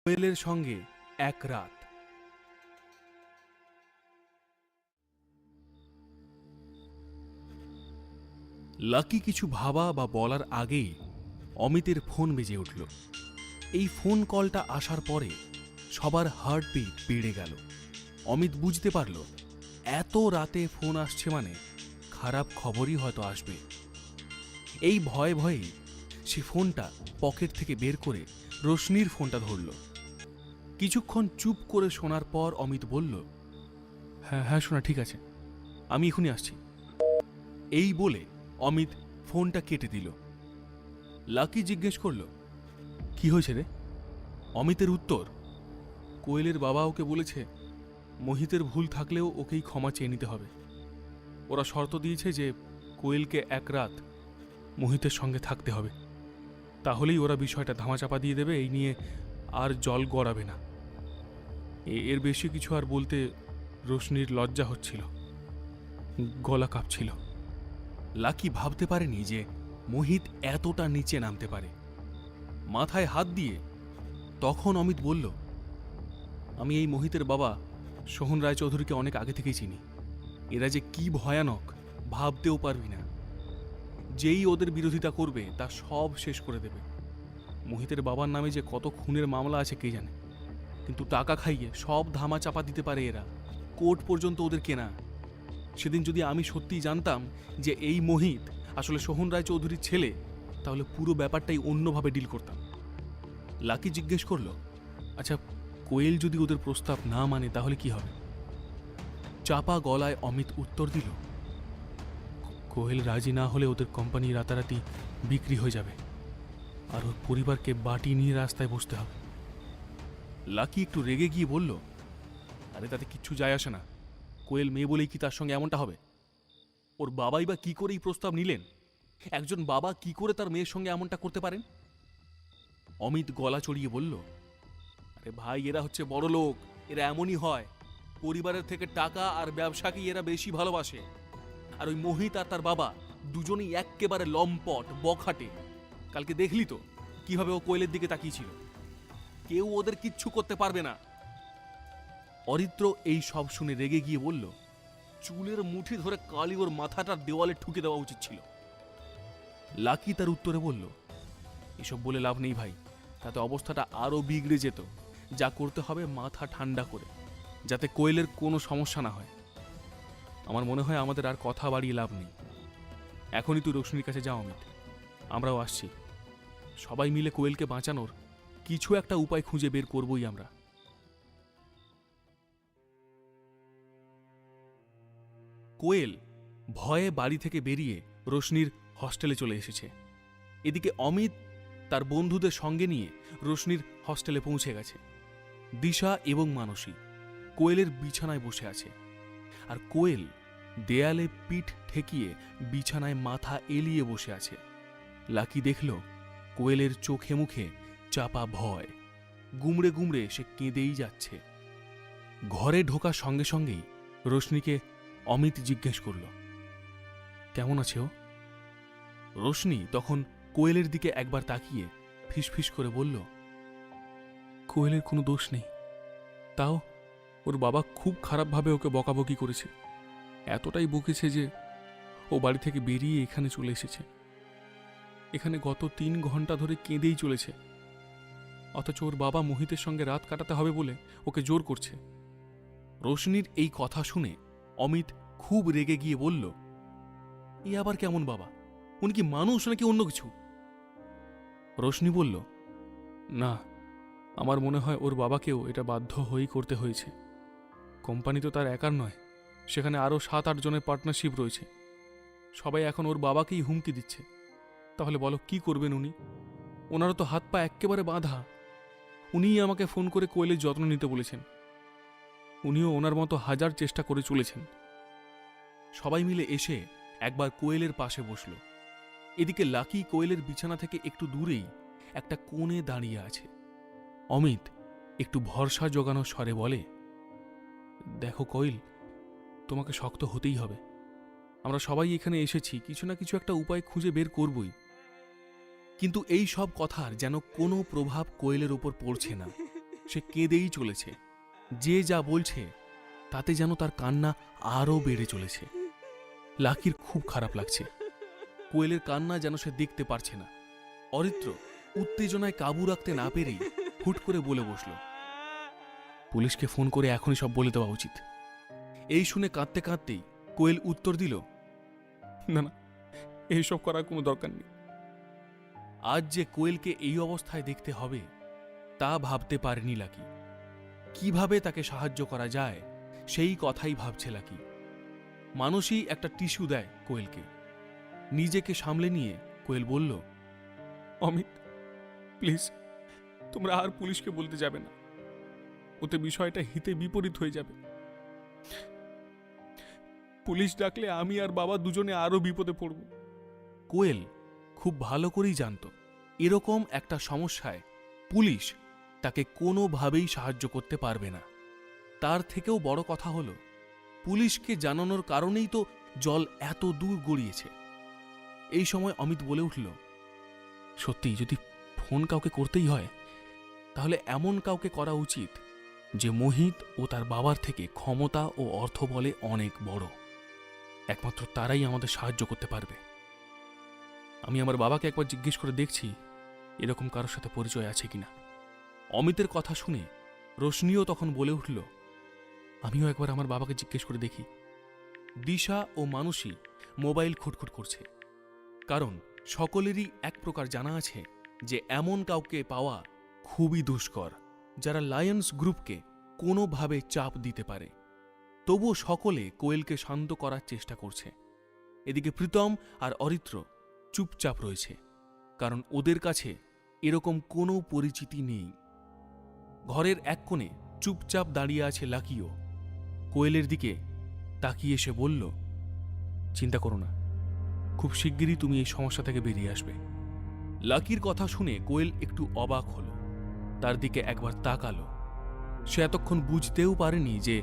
কোয়েলের সঙ্গে এক রাত। লাকি কিছু ভাবা বা বলার আগেই অমিতের ফোন বেজে উঠল। এই ফোন কলটা আসার পরে সবার হার্টবিট বেড়ে গেল। অমিত বুঝতে পারল এত রাতে ফোন আসছে মানে খারাপ খবরই হয়তো আসবে। এই ভয়ে ভয়ে সে ফোনটা পকেট থেকে বের করে রোশনির ফোনটা ধরল। কিছুক্ষণ চুপ করে শোনার পর অমিত বলল, হ্যাঁ হ্যাঁ শোনা, ঠিক আছে, আমি এখনই আসছি। এই বলে অমিত ফোনটা কেটে দিল। লাকি জিজ্ঞেস করল, কি হয়েছে রে? অমিতের উত্তর, কোয়েলের বাবা ওকে বলেছে মোহিতের ভুল থাকলেও ওকেই ক্ষমা চেয়ে নিতে হবে। ওরা শর্ত দিয়েছে যে কোয়েলকে এক রাত মোহিতের সঙ্গে থাকতে হবে, তাহলেই ওরা বিষয়টা ধামাচাপা দিয়ে দেবে, এই নিয়ে আর জল গড়াবে না। এর বেশি কিছু আর বলতে রোশনির লজ্জা হচ্ছিল, গলা কাঁপছিল। লাকি ভাবতে পারেনি যে মোহিত এতটা নিচে নামতে পারে। মাথায় হাত দিয়ে তখন অমিত বলল, আমি এই মোহিতের বাবা সোহন রায়চৌধুরীকে অনেক আগে থেকেই চিনি। এরা যে কি ভয়ানক ভাবতেও পারবি না। যেই ওদের বিরোধিতা করবে তা সব শেষ করে দেবে। মোহিতের বাবার নামে যে কত খুনের মামলা আছে কে জানে, কিন্তু টাকা খাইয়ে সব ধামা চাপা দিতে পারে এরা, কোর্ট পর্যন্ত ওদের কেনা। সেদিন যদি আমি সত্যিই জানতাম যে এই মোহিত আসলে সোহন রায়চৌধুরীর ছেলে, তাহলে পুরো ব্যাপারটাই অন্যভাবে ডিল করতাম। লাকি জিজ্ঞেস করল, আচ্ছা কোয়েল যদি ওদের প্রস্তাব না মানে তাহলে কি হবে? চাপা গলায় অমিত উত্তর দিল, কোয়েল রাজি না হলে ওদের কোম্পানি রাতারাতি বিক্রি হয়ে যাবে, আর ওর পরিবারকে বাটি নিয়ে রাস্তায় বসতে হবে। লাকি একটু রেগে গিয়ে বলল, আরে তাতে কিচ্ছু যায় আসে না। কোয়েল মেয়ে বলেই কি তার সঙ্গে এমনটা হবে? ওর বাবাই বা কি করে এই প্রস্তাব নিলেন? একজন বাবা কি করে তার মেয়ের সঙ্গে এমনটা করতে পারেন? অমিত গলা চড়িয়ে বলল, আরে ভাই, এরা হচ্ছে বড় লোক, এরা এমনই হয়। পরিবারের থেকে টাকা আর ব্যবসাকেই এরা বেশি ভালোবাসে। আর ওই মোহিত আর তার বাবা দুজনেই এক্কেবারে লম্পট বখাটে। কালকে দেখলি তো কিভাবে ও কোয়েলের দিকে তাকিয়েছিল। কেউ ওদের কিচ্ছু করতে পারবে না। অরিত্র এই সব শুনে রেগে গিয়ে বলল, চুলের মুঠি ধরে কালি ওর মাথাটার দেওয়ালে ঠুকে দেওয়া উচিত ছিল। লাকি তার উত্তরে বলল, এসব বলে লাভ নেই ভাই, তাতে অবস্থাটা আরো বিগড়ে যেত। যা করতে হবে মাথা ঠান্ডা করে, যাতে কোয়েলের কোনো সমস্যা না হয়। আমার মনে হয় আমাদের আর কথা বাড়িয়ে লাভ নেই। এখনই তুই রোশনির কাছে যাও অমিত, আমরাও আসছি। সবাই মিলে কোয়েলকে বাঁচানোর কিছু একটা উপায় খুঁজে বের করবই আমরা। কোয়েল ভয়ে বাড়ি থেকে বেরিয়ে রোশনির হস্টেলে চলে এসেছে। এদিকে অমিত তার বন্ধুদের সঙ্গে নিয়ে রোশনির হস্টেলে পৌঁছে গেছে। দিশা এবং মানসী কোয়েলের বিছানায় বসে আছে, আর কোয়েল দেয়ালে পিঠ ঠেকিয়ে বিছানায় মাথা এলিয়ে বসে আছে। লাকি দেখল কোয়েলের চোখে মুখে চাপা ভয়, গুমড়ে গুমড়ে সে কেঁদেই যাচ্ছে। ঘরে ঢোকার সঙ্গে সঙ্গেই রোশনিকে অমিত জিজ্ঞেস করল, কেমন আছে ও? রোশনি তখন কোয়েলের দিকে একবার তাকিয়ে ফিসফিস করে বলল, কোয়েলের কোনো দোষ নেই, তাও ওর বাবা খুব খারাপভাবে ওকে বকাবকি করেছে। এতটাই বকেছে যে ও বাড়ি থেকে বেরিয়ে এখানে চলে এসেছে। এখানে গত 3 ঘন্টা ধরে কেঁদেই চলেছে, অথচ ওর বাবা মোহিতের সঙ্গে রাত কাটাতে হবে বলে ওকে জোর করছে। রোশনির এই কথা শুনে অমিত খুব রেগে গিয়ে বলল, এ আবার কেমন বাবা? উনি কি মানুষ নাকি অন্য কিছু? রোশনি বলল, না, আমার মনে হয় ওর বাবাকেও এটা বাধ্য হয়েই করতে হয়েছে। কোম্পানি তো তার একার নয়, সেখানে আরও 7-8 জনের পার্টনারশিপ রয়েছে। সবাই এখন ওর বাবাকেই হুমকি দিচ্ছে। তাহলে বলো কি করবেন উনি? ওনারও তো হাত পা এক্কেবারে বাঁধা। উনিই আমাকে ফোন করে কোয়েলের যত্ন নিতে বলেছেন। উনিও ওনার মতো হাজার চেষ্টা করে চলেছেন। সবাই মিলে এসে একবার কোয়েলের পাশে বসল। এদিকে লাকি কোয়েলের বিছানা থেকে একটু দূরেই একটা কোণে দাঁড়িয়ে আছে। অমিত একটু ভরসা জোগানো স্বরে বলে, দেখো কোয়েল, তোমাকে শক্ত হতেই হবে। আমরা সবাই এখানে এসেছি কিছু না কিছু একটা উপায় খুঁজে বের করবই। কিন্তু এই সব কথার যেন কোনো প্রভাব কোয়েলের উপর পড়ছে না। সে কেঁদেই চলেছে। যে যা বলছে তাতে যেন তার কান্না আরও বেড়ে চলেছে। লাকির খুব খারাপ লাগছে। কোয়েলের কান্না যেন সে দেখতে পারছে না। অরিত্র উত্তেজনায় কাবু রাখতে না পেরেই হুট করে বলে বসল, পুলিশকে ফোন করে এখনই সব বলে দেওয়া উচিত। এই শুনে কাঁদতে কাঁদতেই কোয়েল উত্তর দিল, না না, এইসব করার কোনো দরকার নেই। আজ যে কোয়েলকে এই অবস্থায় দেখতে হবে তা ভাবতে পারেনি লাকি। কিভাবে তাকে সাহায্য করা যায় সেই কথাই ভাবছে লাকি। মানুষই একটা টিস্যু দেয় কোয়েলকে। নিজেকে সামলে নিয়ে কোয়েল বলল, অমিত প্লিজ, তোমরা আর পুলিশকে বলতে যাবে না, ওতে বিষয়টা হিতে বিপরীত হয়ে যাবে। পুলিশ ডাকলে আমি আর বাবা দুজনে আরো বিপদে পড়ব। কোয়েল খুব ভালো করেই জানত এরকম একটা সমস্যায় পুলিশ তাকে কোনোভাবেই সাহায্য করতে পারবে না। তার থেকেও বড় কথা হলো, পুলিশকে জানানোর কারণেই তো জল এত দূর গড়িয়েছে। এই সময় অমিত বলে উঠল, সত্যি যদি ফোন কাউকে করতেই হয় তাহলে এমন কাউকে করা উচিত যে মোহিত ও তার বাবার থেকে ক্ষমতা ও অর্থ বলে অনেক বড়। একমাত্র তারাই আমাদের সাহায্য করতে পারবে। আমি আমার বাবাকে একবার জিজ্ঞেস করে দেখছি এরকম কারোর সাথে পরিচয় আছে কিনা। অমিতের কথা শুনে রোশনিও তখন বলে উঠল, আমিও একবার আমার বাবাকে জিজ্ঞেস করে দেখি। দিশা ও মানুষী মোবাইল খুটখুট করছে, কারণ সকলেরই এক প্রকার জানা আছে যে এমন কাউকে পাওয়া খুবই দুষ্কর যারা লায়ন্স গ্রুপকে কোনোভাবে চাপ দিতে পারে। তবুও সকলে কোয়েলকে শান্ত করার চেষ্টা করছে। এদিকে প্রীতম আর অরিত্র চুপচাপ রয়েছে, কারণ ওদের কাছে এরকম কোনো পরিচিতি নেই। ঘরের এক কোণে চুপচাপ দাঁড়িয়ে আছে লাকিও। কোয়েলের দিকে তাকিয়ে এসে বলল, চিন্তা করো না, খুব শিগগিরই তুমি এই সমস্যা থেকে বেরিয়ে আসবে। লাকির কথা শুনে কোয়েল একটু অবাক হলো, তার দিকে একবার তাকালো। সে এতক্ষণ বুঝতেও পারেনি যে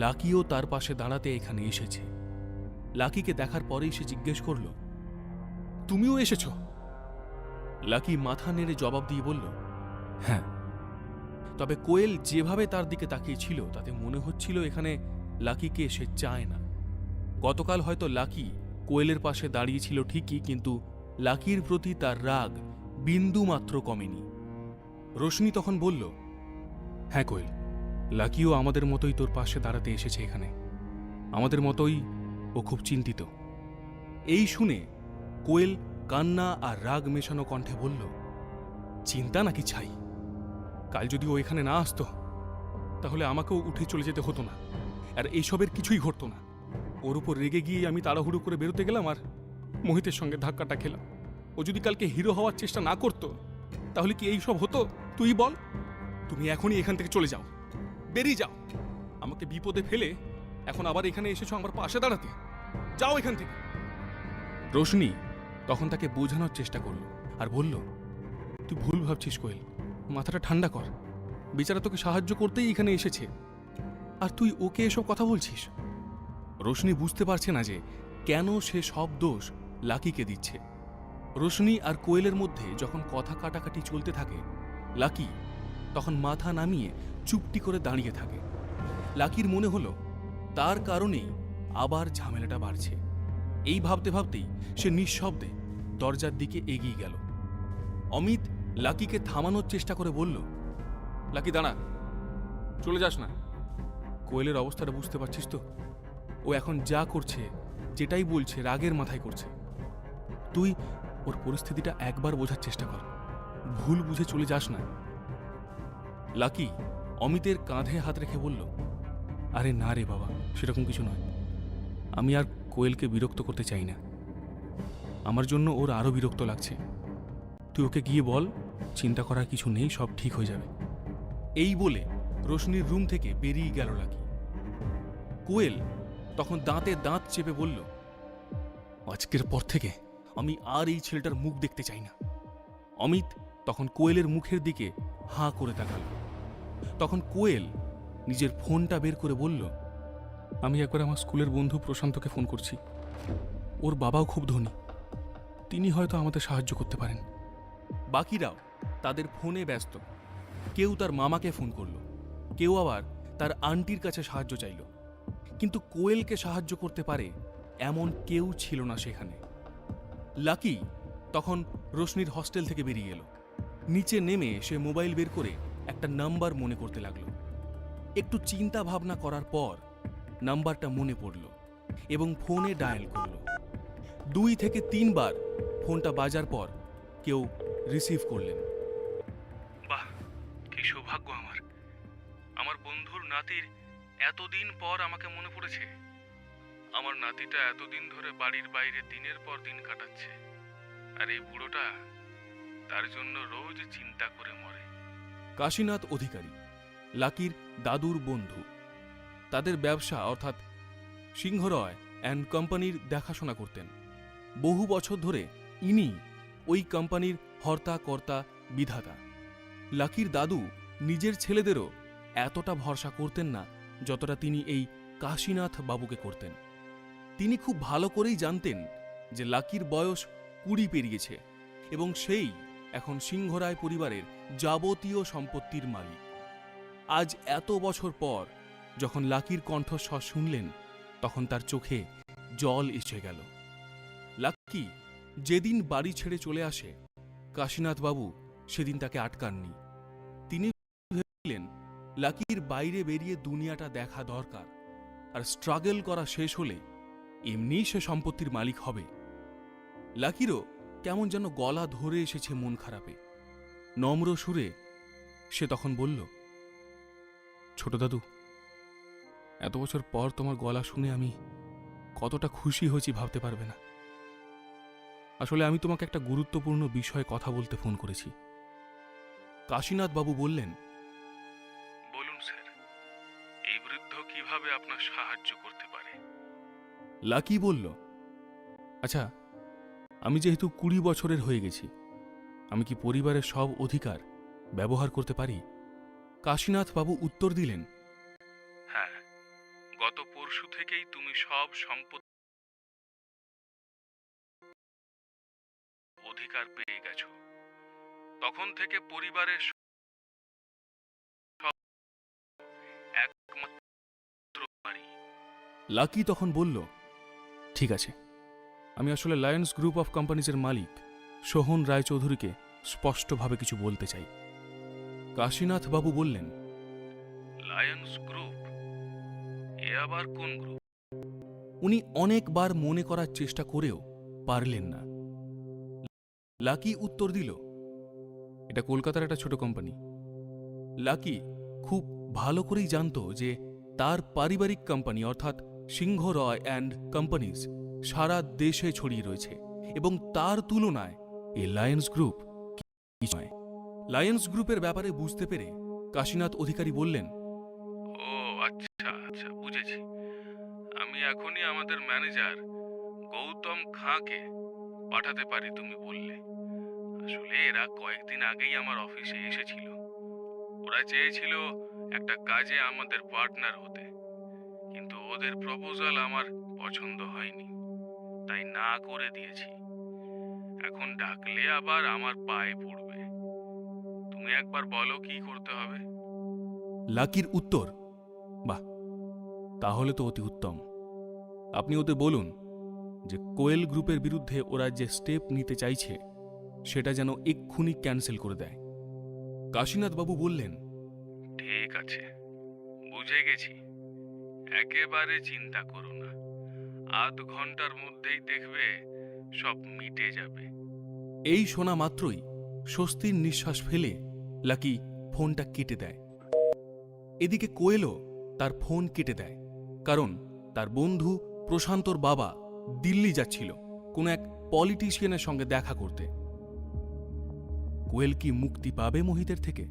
লাকিও তার পাশে দাঁড়াতে এখানে এসেছে। লাকিকে দেখার পরেই সে জিজ্ঞেস করল, তুমিও এসেছ? লাকি মাথা নেড়ে জবাব দিয়ে বলল, হ্যাঁ। তবে কোয়েল যেভাবে তার দিকে তাকিয়েছিল তাতে মনে হচ্ছিল এখানে লাকিকে সে চায় না। গতকাল হয়তো লাকি কোয়েলের পাশে দাঁড়িয়েছিল ঠিকই, কিন্তু লাকির প্রতি তার রাগ বিন্দু মাত্র কমেনি। রোশনি তখন বলল, হ্যাঁ কোয়েল, লাকিও আমাদের মতোই তোর পাশে দাঁড়াতে এসেছে এখানে। আমাদের মতোই ও খুব চিন্তিত। এই শুনে কোয়েল কান্না আর রাগ মেশানো কণ্ঠে বলল, চিন্তা নাকি ছাই? কাল যদি ও এখানে না আসতো তাহলে আমাকেও উঠে চলে যেতে হতো না, আর এইসবের কিছুই ঘটতো না। ওর উপর রেগে গিয়ে আমি তাড়াহুড়ো করে বেরোতে গেলাম আর মোহিতের সঙ্গে ধাক্কাটা খেলাম। ও যদি কালকে হিরো হওয়ার চেষ্টা না করতো তাহলে কি এই সব হতো? তুই বল। তুমি এখনই এখান থেকে চলে যাও, বেরিয়ে যাও। আমাকে বিপদে ফেলে এখন আবার এখানে এসেছো আমার পাশে দাঁড়াতে। যাও এখান থেকে। রোশনি তখন তাকে বোঝানোর চেষ্টা করল আর বলল, তুই ভুল ভাবছিস কোয়েল, মাথাটা ঠান্ডা কর। বেচারা তোকে সাহায্য করতেই এখানে এসেছে, আর তুই ওকে এসব কথা বলছিস। রোশনি বুঝতে পারছে না যে কেন সে সব দোষ লাকিকে দিচ্ছে। রোশনি আর কোয়েলের মধ্যে যখন কথা কাটাকাটি চলতে থাকে, লাকি তখন মাথা নামিয়ে চুপটি করে দাঁড়িয়ে থাকে। লাকির মনে হলো তার কারণেই আবার ঝামেলাটা বাড়ছে। এই ভাবতে ভাবতেই সে নিঃশব্দে দরজার দিকে এগিয়ে গেল। অমিত লাকিকে থামানোর চেষ্টা করে বলল, লাকি দাঁড়া, চলে যাস না। কোয়েলের অবস্থাটা বুঝতে পারছিস তো? ও এখন যা করছে, যেটাই বলছে রাগের মাথায় করছে। তুই ওর পরিস্থিতিটা একবার বোঝার চেষ্টা কর, ভুল বুঝে চলে যাস না। লাকি অমিতের কাঁধে হাত রেখে বলল, আরে না রে বাবা, সেরকম কিছু নয়। আমি আর কোয়েলকে বিরক্ত করতে চাই না। আমার জন্য ওর আরও বিরক্ত লাগছে। তুই ওকে গিয়ে বল চিন্তা করার কিছু নেই, সব ঠিক হয়ে যাবে। এই বলে রোশনির রুম থেকে বেরিয়ে গেল লাকি। কোয়েল তখন দাঁতে দাঁত চেপে বলল, আজকের পর থেকে আমি আর এই ছেলেটার মুখ দেখতে চাই না। অমিত তখন কোয়েলের মুখের দিকে হাঁ করে তাকাল। তখন কোয়েল নিজের ফোনটা বের করে বলল, আমি একবার আমার স্কুলের বন্ধু প্রশান্তকে ফোন করছি। ওর বাবাও খুব ধনী, তিনি হয়তো আমাদের সাহায্য করতে পারেন। বাকিরাও তাদের ফোনে ব্যস্ত। কেউ তার মামাকে ফোন করলো, কেউ আবার তার আন্টির কাছে সাহায্য চাইল, কিন্তু কোয়েলকে সাহায্য করতে পারে এমন কেউ ছিল না সেখানে। লাকি তখন রোশনির হস্টেল থেকে বেরিয়ে এলো। নিচে নেমে সে মোবাইল বের করে একটা নাম্বার মনে করতে লাগলো। একটু চিন্তা ভাবনা করার পর নাম্বারটা মনে পড়ল এবং ফোনে ডায়াল করল। 2 থেকে 3 বার ফোনটা বাজার পর কেউ রিসিভ করলেন। বাহ, কি সৌভাগ্য আমার! আমার বন্ধুর নাতির এতদিন পর আমাকে মনে পড়েছে। আমার নাতিটা এতদিন ধরে বাড়ির বাইরে দিনের পর দিন কাটাচ্ছে, আর এই বুড়োটা তার জন্য রোজ চিন্তা করে মরে। কাশীনাথ অধিকারী লাকির দাদুর বন্ধু। তাদের ব্যবসা অর্থাৎ সিংহরয় অ্যান্ড কোম্পানির দেখাশোনা করতেন। বহু বছর ধরে ইনি ওই কোম্পানির হর্তা কর্তা বিধাতা। লাকির দাদু নিজের ছেলেদেরও এতটা ভরসা করতেন না যতটা তিনি এই কাশীনাথ বাবুকে করতেন। তিনি খুব ভালো করেই জানতেন যে লাকির বয়স 20 পেরিয়েছে এবং সেই এখন সিংহরায় পরিবারের যাবতীয় সম্পত্তির মালিক। আজ এত বছর পর যখন লাকির কণ্ঠস্বর শুনলেন, তখন তার চোখে জল এসে গেল। লাকি যেদিন বাড়ি ছেড়ে চলে আসে, কাশীনাথ বাবু সেদিন তাকে আটকাননি। তিনি ভেবেছিলেন লাকির বাইরে বেরিয়ে দুনিয়াটা দেখা দরকার, আর স্ট্রাগল করা শেষ হলে এমনিই সে সম্পত্তির মালিক হবে। লাকিরও কেমন যেন গলা ধরে এসেছে মন খারাপে। নম্র সুরে সে তখন বলল, ছোট দাদু, এত বছর পর তোমার গলা শুনে আমি কতটা খুশি হয়েছি ভাবতে পারবে না। আসলে আমি তোমাকে একটা গুরুত্বপূর্ণ বিষয়ে কথা বলতে ফোন করেছি। কাশীনাথ বাবু বললেন, বলুন স্যার, এই বৃদ্ধ কিভাবে আপনার সাহায্য করতে পারে? লাকি বলল, আচ্ছা, আমি যেহেতু 20 বছরের হয়ে গেছি, আমি কি পরিবারের সব অধিকার ব্যবহার করতে পারি? কাশীনাথ বাবু উত্তর দিলেন, হ্যাঁ, গত পরশু থেকেই তুমি সব সম্পত্তি অধিকার পেয়ে গেছো। তখন থেকে পরিবারের সব একমাত্র বাড়ি। লাকি তখন বলল, ঠিক আছে, আমি আসলে লায়ন্স গ্রুপ অফ কোম্পানিজের মালিক সোহন রায়চৌধুরীকে স্পষ্টভাবে কিছু বলতে চাই। কাশীনাথ বাবু বললেন, লায়ন্স গ্রুপ? এ আবার কোন গ্রুপ? উনি অনেকবার মনে করার চেষ্টা করেও পারলেন না। লাকি উত্তর দিল, এটা কলকাতার একটা ছোট কোম্পানি। লাকি খুব ভালো করেই জানত যে তার পারিবারিক কোম্পানি অর্থাৎ সিংহ রয় অ্যান্ড কোম্পানিজ সারা দেশে ছড়িয়ে রয়েছে এবং তার তুলনায় এই লায়ন্স গ্রুপ কিছু নয়। লায়ন্স গ্রুপের ব্যাপারে বুঝতে পেরে কাশীনাথ অধিকারী বললেন, ও আচ্ছা আচ্ছা, বুঝেছি। আমি এখনই আমাদের ম্যানেজার গৌতম খাঁকে পাঠাতে পারি তুমি বললে। আসলে এরা কয়েকদিন আগেই আমার অফিসে এসেছিল। ওরা চেয়েছিল একটা কাজে আমাদের পার্টনার হতে, কিন্তু ওদের প্রপোজাল আমার পছন্দ হয়নি, তাই না করে দিয়েছি। এখন ডাকলে আবার আমার পায়ে পড়বে। তুমি একবার বলো কি করতে হবে। লাকির উত্তর, বাহ, তাহলে তো অতি উত্তম। আপনি ওদের বলুন যে কোয়েল গ্রুপের বিরুদ্ধে ওরা যে স্টেপ নিতে চাইছে সেটা যেন এক্ষুনি ক্যান্সেল করে দেয়। কাশীনাথ বাবু বললেন, ঠিক আছে, বুঝে গেছি। একেবারে চিন্তা করো না, আধ ঘন্টার মধ্যেই দেখবে সব মিটে যাবে। এই শোনা মাত্রই স্বস্তির নিঃশ্বাস ফেলে লাকি ফোনটা কেটে দেয়। এদিকে কোয়েলও তার ফোন কেটে দেয়, কারণ তার বন্ধু প্রশান্তর বাবা দিল্লি যাচ্ছিল কোনো এক পলিটিশিয়ানের সঙ্গে দেখা করতে। কোয়েল কি মুক্তি পাবে মোহিতের থেকে?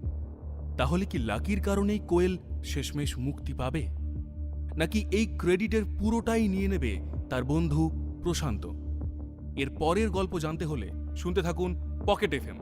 তাহলে কি লাকির কারণেই কোয়েল শেষমেশ মুক্তি পাবে, নাকি এই ক্রেডিটের পুরোটাই নিয়ে নেবে তার বন্ধু প্রশান্ত? এর পরের গল্প জানতে হলে শুনতে থাকুন পকেট এফএম।